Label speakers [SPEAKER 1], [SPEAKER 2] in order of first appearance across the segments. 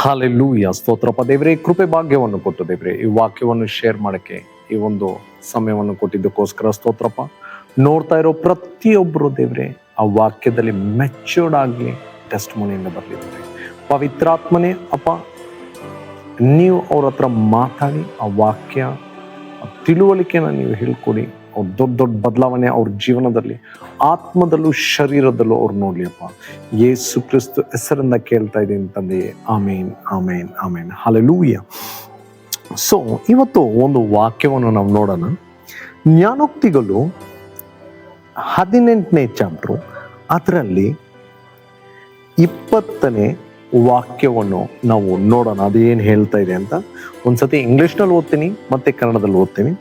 [SPEAKER 1] Hallelujah, ಸ್ತೋತ್ರಪ್ಪ ದೇವ್ರೆ. ಕೃಪೆ ಭಾಗ್ಯವನ್ನು ಕೊಟ್ಟು ದೇವ್ರೆ ಈ ವಾಕ್ಯವನ್ನು ಶೇರ್ ಮಾಡಕ್ಕೆ ಈ ಒಂದು ಸಮಯವನ್ನು ಕೊಟ್ಟಿದ್ದಕ್ಕೋಸ್ಕರ ಸ್ತೋತ್ರಪ್ಪ. ನೋಡ್ತಾ ಇರೋ ಪ್ರತಿಯೊಬ್ಬರು ದೇವ್ರೆ ಆ ವಾಕ್ಯದಲ್ಲಿ ಮೆಚ್ಯೂರ್ಡ್ ಆಗಲಿ, ಟೆಸ್ಟ್ ಮನೆಯಿಂದ ಬರಲಿದ್ದಾರೆ. ಪವಿತ್ರಾತ್ಮನೇ ಅಪ್ಪ, ನೀವು ಅವ್ರ ಹತ್ರ ಮಾತಾಡಿ ಆ ವಾಕ್ಯ ತಿಳುವಳಿಕೆನ ನೀವು ಹೇಳ್ಕೊಡಿ. ಅವ್ರ ದೊಡ್ಡ ದೊಡ್ಡ ಬದಲಾವಣೆ ಅವ್ರ ಜೀವನದಲ್ಲಿ, ಆತ್ಮದಲ್ಲೂ ಶರೀರದಲ್ಲೂ ಅವ್ರು ನೋಡ್ಲಿ ಅಪ್ಪ. ಯೇಸು ಕ್ರಿಸ್ತು ಹೆಸರಿಂದ ಕೇಳ್ತಾ ಇದ್ದೀನಿ ತಂದೆಯೇ, ಆಮೇನ್ ಆಮೇನ್ ಆಮೇನ್. ಹಲ್ಲೆಲೂಯ. ಸೊ ಇವತ್ತು ಒಂದು ವಾಕ್ಯವನ್ನು ನಾವು ನೋಡೋಣ. ಜ್ಞಾನೋಕ್ತಿಗಳು 18ನೇ ಚಾಪ್ಟರ್, ಅದರಲ್ಲಿ 20ನೇ ವಾಕ್ಯವನ್ನು ನಾವು ನೋಡೋಣ. ಅದೇನು ಹೇಳ್ತಾ ಇದೆ ಅಂತ ಒಂದ್ಸತಿ ಇಂಗ್ಲಿಷ್ನಲ್ಲಿ ಓದ್ತೀನಿ ಮತ್ತೆ ಕನ್ನಡದಲ್ಲಿ ಓದ್ತೀನಿ.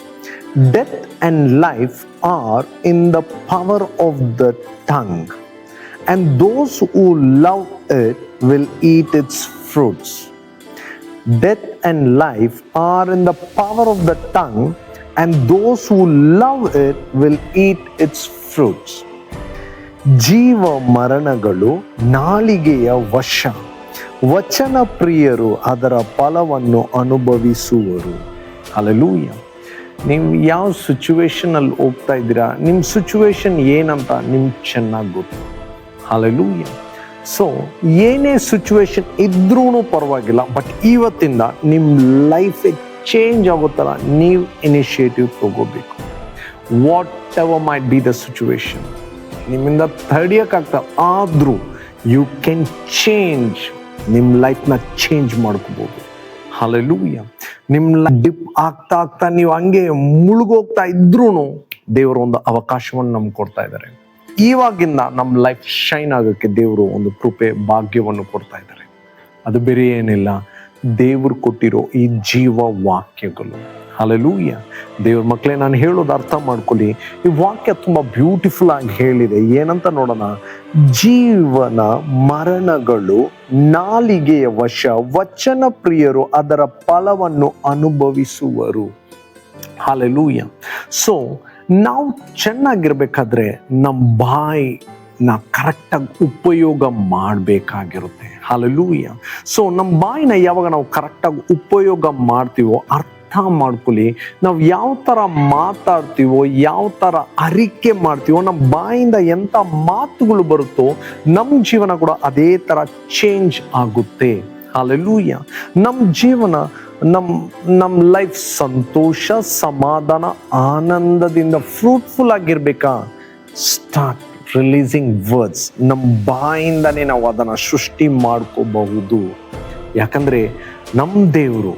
[SPEAKER 1] Death and life are in the power of the tongue, and those who love it will eat its fruits. Death and life are in the power of the tongue, and those who love it will eat its fruits. ಜೀವ ಮರಣಗಳು ನಾಲಿಗೆಯ ವಶ, ವಚನ ಪ್ರಿಯರು ಅದರ ಫಲವನ್ನು ಅನುಭವಿಸುವರು. Hallelujah. ನೀವು ಯಾವ ಸಿಚುವೇಶನಲ್ಲಿ ಹೋಗ್ತಾ ಇದ್ದೀರಾ, ನಿಮ್ಮ ಸಿಚುವೇಶನ್ ಏನಂತ ನಿಮ್ಗೆ ಚೆನ್ನಾಗಿ ಗೊತ್ತು. ಹಲ್ಲೆಲೂಯ. ಸೊ ಏನೇ ಸಿಚುವೇಶನ್ ಇದ್ರೂ ಪರವಾಗಿಲ್ಲ, ಬಟ್ ಇವತ್ತಿಂದ ನಿಮ್ಮ ಲೈಫ್ ಚೇಂಜ್ ಆಗೋ ಥರ ನೀವು ಇನಿಷಿಯೇಟಿವ್ ತಗೋಬೇಕು. What ever might be the situation, ನಿಮ್ಮಿಂದ ತಡೆಯೋಕ್ಕಾಗ್ತಾ ಆದರೂ ಯು ಕ್ಯಾನ್ ಚೇಂಜ್, ನಿಮ್ಮ ಲೈಫ್ನ ಚೇಂಜ್ ಮಾಡ್ಕೋಬೋದು. ಹಲ್ಲೆಲೂಯ. ನಿಮ್ಮ ಡಿಪ್ ಆಗ್ತಾ ಆಗ್ತಾ ನೀವು ಹಂಗೆ ಮುಳುಗೋಗ್ತಾ ಇದ್ರೂ ದೇವರು ಒಂದು ಅವಕಾಶವನ್ನು ನಮ್ಗೆ ಕೊಡ್ತಾ ಇದ್ದಾರೆ. ಇವಾಗಿಂದ ನಮ್ಮ ಲೈಫ್ ಶೈನ್ ಆಗೋಕ್ಕೆ ದೇವರು ಒಂದು ಕೃಪೆ ಭಾಗ್ಯವನ್ನು ಕೊಡ್ತಾ ಇದ್ದಾರೆ. ಅದು ಬೇರೆ ಏನಿಲ್ಲ, ದೇವರು ಕೊಟ್ಟಿರೋ ಈ ಜೀವ ವಾಕ್ಯಗಳು. ಹಲ್ಲೆಲೂಯ. ದೇವ್ರ ಮಕ್ಕಳೇ, ನಾನು ಹೇಳೋದು ಅರ್ಥ ಮಾಡ್ಕೊಳ್ಳಿ. ಈ ವಾಕ್ಯ ತುಂಬ ಬ್ಯೂಟಿಫುಲ್ ಆಗಿ ಹೇಳಿದೆ. ಏನಂತ ನೋಡೋಣ. ಜೀವನ ಮರಣಗಳು ನಾಲಿಗೆಯ ವಶ, ವಚನ ಪ್ರಿಯರು ಅದರ ಫಲವನ್ನು ಅನುಭವಿಸುವರು. ಹಲ್ಲೆಲೂಯ. ಸೊ ನಾವು ಚೆನ್ನಾಗಿರ್ಬೇಕಾದ್ರೆ ನಮ್ಮ ಬಾಯಿನ ಕರೆಕ್ಟಾಗಿ ಉಪಯೋಗ ಮಾಡಬೇಕಾಗಿರುತ್ತೆ. ಹಲ್ಲೆಲೂಯ. ಸೊ ನಮ್ಮ ಬಾಯಿನ ಯಾವಾಗ ನಾವು ಕರೆಕ್ಟಾಗಿ ಉಪಯೋಗ ಮಾಡ್ತೀವೋ, ಅರ್ಥ ಮಾಡ್ಕೊಳ್ಳಿ, ನಾವು ಯಾವ ಥರ ಮಾತಾಡ್ತೀವೋ, ಯಾವ ಥರ ಅರಿಕೆ ಮಾಡ್ತೀವೋ, ನಮ್ಮ ಬಾಯಿಂದ ಎಂಥ ಮಾತುಗಳು ಬರುತ್ತೋ ನಮ್ಮ ಜೀವನ ಕೂಡ ಅದೇ ಥರ ಚೇಂಜ್ ಆಗುತ್ತೆ. ಹಲ್ಲೆಲೂಯ. ನಮ್ಮ ಜೀವನ, ನಮ್ಮ ಲೈಫ್ ಸಂತೋಷ, ಸಮಾಧಾನ, ಆನಂದದಿಂದ ಫ್ರೂಟ್ಫುಲ್ ಆಗಿರ್ಬೇಕಾ, ಸ್ಟಾರ್ಟ್ ರಿಲೀಸಿಂಗ್ ವರ್ಡ್ಸ್. ನಮ್ಮ ಬಾಯಿಂದನೇ ನಾವು ಅದನ್ನು ಸೃಷ್ಟಿ ಮಾಡ್ಕೋಬಹುದು. ಯಾಕಂದರೆ ನಮ್ಮ ದೇವರು,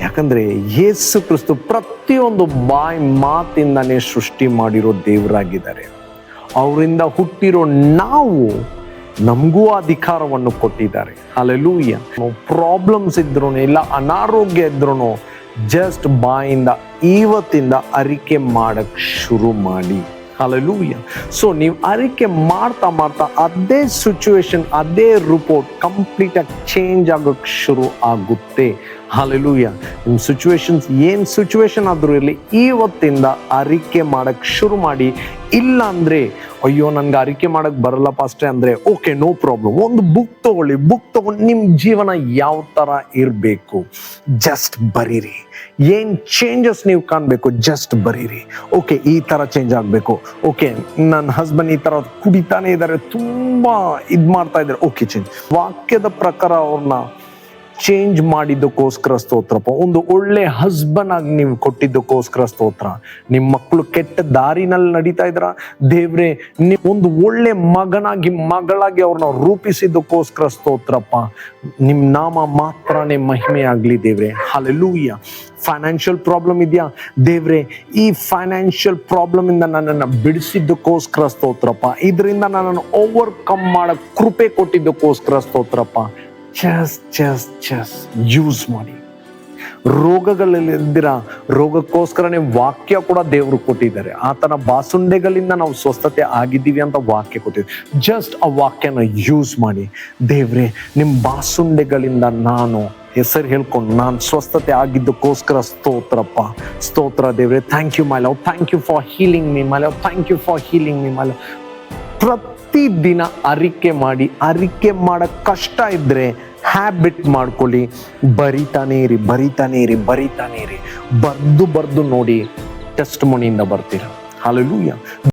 [SPEAKER 1] ಯಾಕಂದರೆ ಯೇಸು ಕ್ರಿಸ್ತು ಪ್ರತಿಯೊಂದು ಬಾಯಿ ಮಾತಿಂದನೇ ಸೃಷ್ಟಿ ಮಾಡಿರೋ ದೇವರಾಗಿದ್ದಾರೆ. ಅವರಿಂದ ಹುಟ್ಟಿರೋ ನಾವು, ನಮಗೂ ಅಧಿಕಾರವನ್ನು ಕೊಟ್ಟಿದ್ದಾರೆ. ಹಲ್ಲೆಲೂಯ. ಪ್ರಾಬ್ಲಮ್ಸ್ ಇದ್ರೂ ಇಲ್ಲ, ಅನಾರೋಗ್ಯ ಇದ್ರೂ ಜಸ್ಟ್ ಬಾಯಿಂದ ಇವತ್ತಿಂದ ಅರಿಕೆ ಮಾಡಕ್ಕೆ ಶುರು ಮಾಡಿ. ಹಲ್ಲೆಲೂಯ. ಸೊ ನೀವು ಅರಿಕೆ ಮಾಡ್ತಾ ಮಾಡ್ತಾ ಅದೇ ಸಿಚುವೇಶನ್, ಅದೇ ರಿಪೋರ್ಟ್ ಕಂಪ್ಲೀಟಾಗಿ ಚೇಂಜ್ ಆಗೋಕ್ಕೆ ಶುರು ಆಗುತ್ತೆ. ಹಲ್ಲೆಲೂಯ. ನಿಮ್ಮ ಸಿಚುವೇಶನ್ಸ್ ಏನು ಸಿಚುವೇಶನ್ ಆದರೂ ಇರಲಿ, ಇವತ್ತಿಂದ ಅರಿಕೆ ಮಾಡಕ್ಕೆ ಶುರು ಮಾಡಿ. ಇಲ್ಲ ಅಂದರೆ, ಅಯ್ಯೋ ನನಗೆ ಅರಿಕೆ ಮಾಡಕ್ಕೆ ಬರಲ್ಲ ಪಾಸ್ಟ್ರೆ ಅಂದರೆ, ಓಕೆ, ನೋ ಪ್ರಾಬ್ಲಮ್. ಒಂದು ಬುಕ್ ತೊಗೊಳ್ಳಿ. ಬುಕ್ ತೊಗೊಂಡು ನಿಮ್ಮ ಜೀವನ ಯಾವ ಥರ ಇರಬೇಕು ಜಸ್ಟ್ ಬರೀರಿ. ಏನು ಚೇಂಜಸ್ ನೀವು ಕಾಣಬೇಕು ಜಸ್ಟ್ ಬರೀರಿ. ಓಕೆ, ಈ ಥರ ಚೇಂಜ್ ಆಗಬೇಕು. ಓಕೆ, ನನ್ನ ಹಸ್ಬೆಂಡ್ ಈ ಥರ ಕುಡಿತಾನೆ ಇದ್ದಾರೆ, ತುಂಬ ಇದು ಮಾಡ್ತಾ ಇದ್ದಾರೆ. Okay, change. ವಾಕ್ಯದ ಪ್ರಕಾರ ಅವ್ರನ್ನ ಚೇಂಜ್ ಮಾಡಿದ್ದಕ್ಕೋಸ್ಕರ ಸ್ತೋತ್ರಪ್ಪ. ಒಂದು ಒಳ್ಳೆ ಹಸ್ಬೆಂಡ್ ಆಗಿ ನೀವು ಕೊಟ್ಟಿದ್ದಕ್ಕೋಸ್ಕರ ಸ್ತೋತ್ರ. ನಿಮ್ಮ ಮಕ್ಕಳು ಕೆಟ್ಟ ದಾರಿನಲ್ಲಿ ನಡೀತಾ ಇದ್ರ, ದೇವ್ರೆ ನೀವು ಒಂದು ಒಳ್ಳೆ ಮಗನಾಗಿ ಮಗಳಾಗಿ ಅವ್ರನ್ನ ರೂಪಿಸಿದ್ದಕ್ಕೋಸ್ಕರ ಸ್ತೋತ್ರಪ್ಪ. ನಿಮ್ಮ ನಾಮ ಮಾತ್ರನೇ ಮಹಿಮೆ ಆಗಲಿ ದೇವ್ರೆ. ಹಲ್ಲೆಲೂಯ. ಫೈನಾನ್ಷಿಯಲ್ ಪ್ರಾಬ್ಲಮ್ ಇದೆಯಾ ದೇವ್ರೆ, ಈ ಫೈನಾನ್ಷಿಯಲ್ ಪ್ರಾಬ್ಲಮ್ ಇಂದ ನನ್ನನ್ನು ಬಿಡಿಸಿದ್ದಕ್ಕೋಸ್ಕರ ಸ್ತೋತ್ರಪ್ಪ. ಇದರಿಂದ ನನ್ನನ್ನು ಓವರ್ಕಮ್ ಮಾಡೋ ಕೃಪೆ ಕೊಟ್ಟಿದ್ದಕ್ಕೋಸ್ಕರ ಸ್ತೋತ್ರಪ್ಪ. ಜಸ್ಟ್ ಯೂಸ್ ಮಾಡಿ. ರೋಗಗಳಲ್ಲಿ ಇದ್ದೀರ, ರೋಗಕ್ಕೋಸ್ಕರನೇ ವಾಕ್ಯ ಕೂಡ ದೇವರು ಕೊಟ್ಟಿದ್ದಾರೆ. ಆತನ ಬಾಸುಂಡೆಗಳಿಂದ ನಾವು ಸ್ವಸ್ಥತೆ ಆಗಿದ್ದೀವಿ ಅಂತ ವಾಕ್ಯ ಕೊಟ್ಟಿದ್ದಾರೆ. ಜಸ್ಟ್ ಆ ವಾಕ್ಯನ ಯೂಸ್ ಮಾಡಿ. ದೇವ್ರೆ, ನಿಮ್ಮ ಬಾಸುಂಡೆಗಳಿಂದ ನಾನು ಹೆಸರು ಹೇಳ್ಕೊಂಡು ನಾನು ಸ್ವಸ್ಥತೆ ಆಗಿದ್ದಕ್ಕೋಸ್ಕರ ಸ್ತೋತ್ರಪ್ಪ. ಸ್ತೋತ್ರ ದೇವ್ರೆ. Thank you my love. Thank you for healing me my love. Thank you for healing me my love. ಪ್ರತಿದಿನ ಅರಿಕೆ ಮಾಡಿ. ಅರಿಕೆ ಮಾಡೋ ಕಷ್ಟ ಇದ್ದರೆ ಹ್ಯಾಬಿಟ್ ಮಾಡ್ಕೊಳ್ಳಿ. ಬರಿತಾನೇ ಇರಿ, ಬರಿತಾನೇ ಇರಿ, ಬರಿತಾನೇ ಇರಿ. ಬರ್ದು ನೋಡಿ ಟೆಸ್ಟ್ ಮನಿಯಿಂದ ಬರ್ತೀರ. ಹಲ್ಲೆಲೂಯಾ.